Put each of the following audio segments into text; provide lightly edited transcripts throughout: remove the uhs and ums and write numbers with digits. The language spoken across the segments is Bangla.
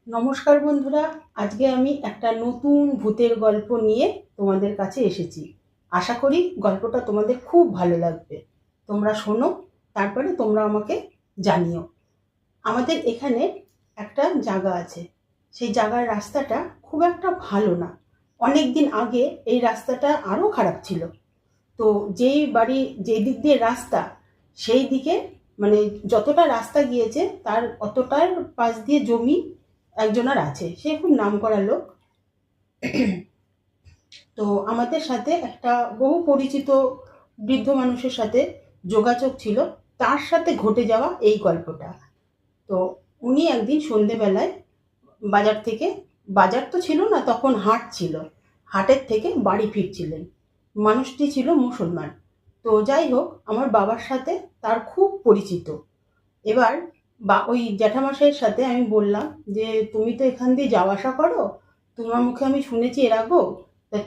নমস্কার বন্ধুরা, আজকে আমি একটা নতুন ভূতের গল্প নিয়ে তোমাদের কাছে এসেছি। আশা করি গল্পটা তোমাদের খুব ভালো লাগবে। তোমরা শোনো, তারপরে তোমরা আমাকে জানিও। আমাদের এখানে একটা জায়গা আছে, সেই জায়গার রাস্তাটা খুব একটা ভালো না। অনেক দিন আগে এই রাস্তাটা আরও খারাপ ছিল। তো যেই বাড়ি যেই দিক দিয়ে রাস্তা, সেই দিকে মানে যতটা রাস্তা গিয়েছে তার অতটার পাশ দিয়ে জমি একজনের আছে, সে খুব নামকরা লোক। তো আমাদের সাথে একটা বহু পরিচিত বৃদ্ধ মানুষের সাথে যোগাযোগ ছিল, তার সাথে ঘটে যাওয়া এই গল্পটা। তো উনি একদিন সন্ধেবেলায় বাজার তো ছিল না তখন, হাট ছিল, হাটের থেকে বাড়ি ফিরছিলেন। মানুষটি ছিল মুসলমান। তো যাই হোক, আমার বাবার সাথে তার খুব পরিচিত। এবার ওই জ্যাঠামশাইয়ের সাথে আমি বললাম যে তুমি তো এখান দিয়ে যাওয়া আসা করো, তোমার মুখে আমি শুনেছি এর আগেও, তাই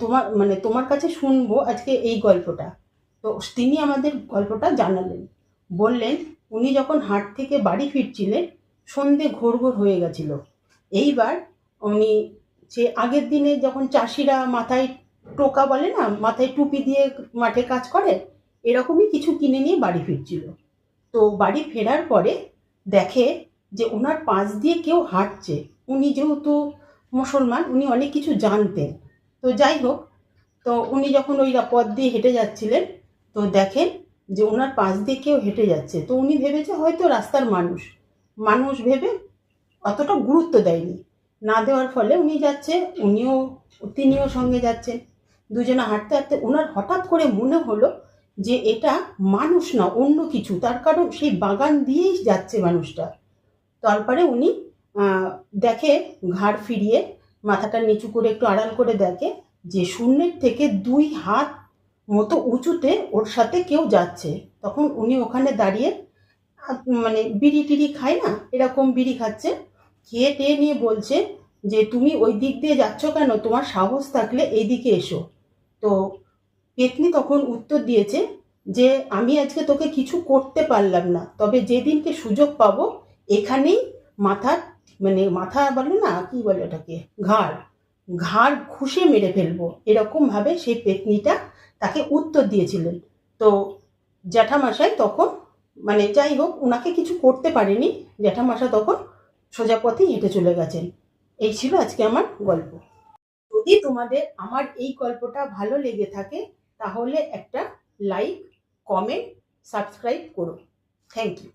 তোমার কাছে শুনবো আজকে এই গল্পটা। তো তিনি আমাদের গল্পটা জানালেন। বললেন উনি যখন হাট থেকে বাড়ি ফিরছিলেন, সন্ধে ঘোর ঘোর হয়ে গেছিল। এইবার উনি সে আগের দিনে যখন চাষিরা মাথায় টোকা বলে না, মাথায় টুপি দিয়ে মাঠে কাজ করে, এরকমই কিছু কিনে নিয়ে বাড়ি ফিরছিল। তো বাড়ি ফেরার পরে দেখে যে ওনার পাশ দিয়ে কেউ হাঁটছে। উনি যেহেতু মুসলমান, উনি অনেক কিছু জানতেন। তো যাই হোক, তো উনি যখন ওই পথ দিয়ে হেঁটে যাচ্ছিলেন, তো দেখেন যে ওনার পাশ দিয়ে কেউ হেঁটে যাচ্ছে। তো উনি ভেবেছে হয়তো রাস্তার মানুষ মানুষ ভেবে অতটা গুরুত্ব দেয়নি। না দেওয়ার ফলে উনি যাচ্ছে, তিনিও সঙ্গে যাচ্ছেন। দুজনে হাঁটতে হাঁটতে ওনার হঠাৎ করে মনে হলো যে এটা মানুষ না, অন্য কিছু। তার কারণ সেই বাগান দিয়েই যাচ্ছে মানুষটা। তারপরে উনি দেখে, ঘাড় ফিরিয়ে মাথাটা নিচু করে একটু আড়াল করে দেখে যে শূন্যের থেকে 2 হাত মতো উঁচুতে ওর সাথে কেউ যাচ্ছে। তখন উনি ওখানে দাঁড়িয়ে বিড়ি টিড়ি খায় না, এরকম বিড়ি খাচ্ছে। খেয়ে টেয়ে নিয়ে বলছে যে তুমি ওই দিক দিয়ে যাচ্ছ কেন? তোমার সাহস থাকলে এই দিকে এসো। তো পেতনি তখন উত্তর দিয়েছে যে আমি আজকে তোকে কিছু করতে পারলাম না, তবে যেদিনকে সুযোগ পাবো এখানেই মাথা বলে না, কি বলে ওটাকে, ঘাড় ঘাড় ঘুষে মেরে ফেলবো, এরকম ভাবে সেই পেতনিটা তাকে উত্তর দিয়েছিলেন। তো জ্যাঠামশাই তখন যাই হোক, ওনাকে কিছু করতে পারেনি। জ্যাঠামশাই তখন সোজা পথে হেঁটে চলে গেছেন। এই ছিল আজকে আমার গল্প। যদি তোমাদের আমার এই গল্পটা ভালো লেগে থাকে, তাহলে একটা লাইক, কমেন্ট, সাবস্ক্রাইব করো। Thank you.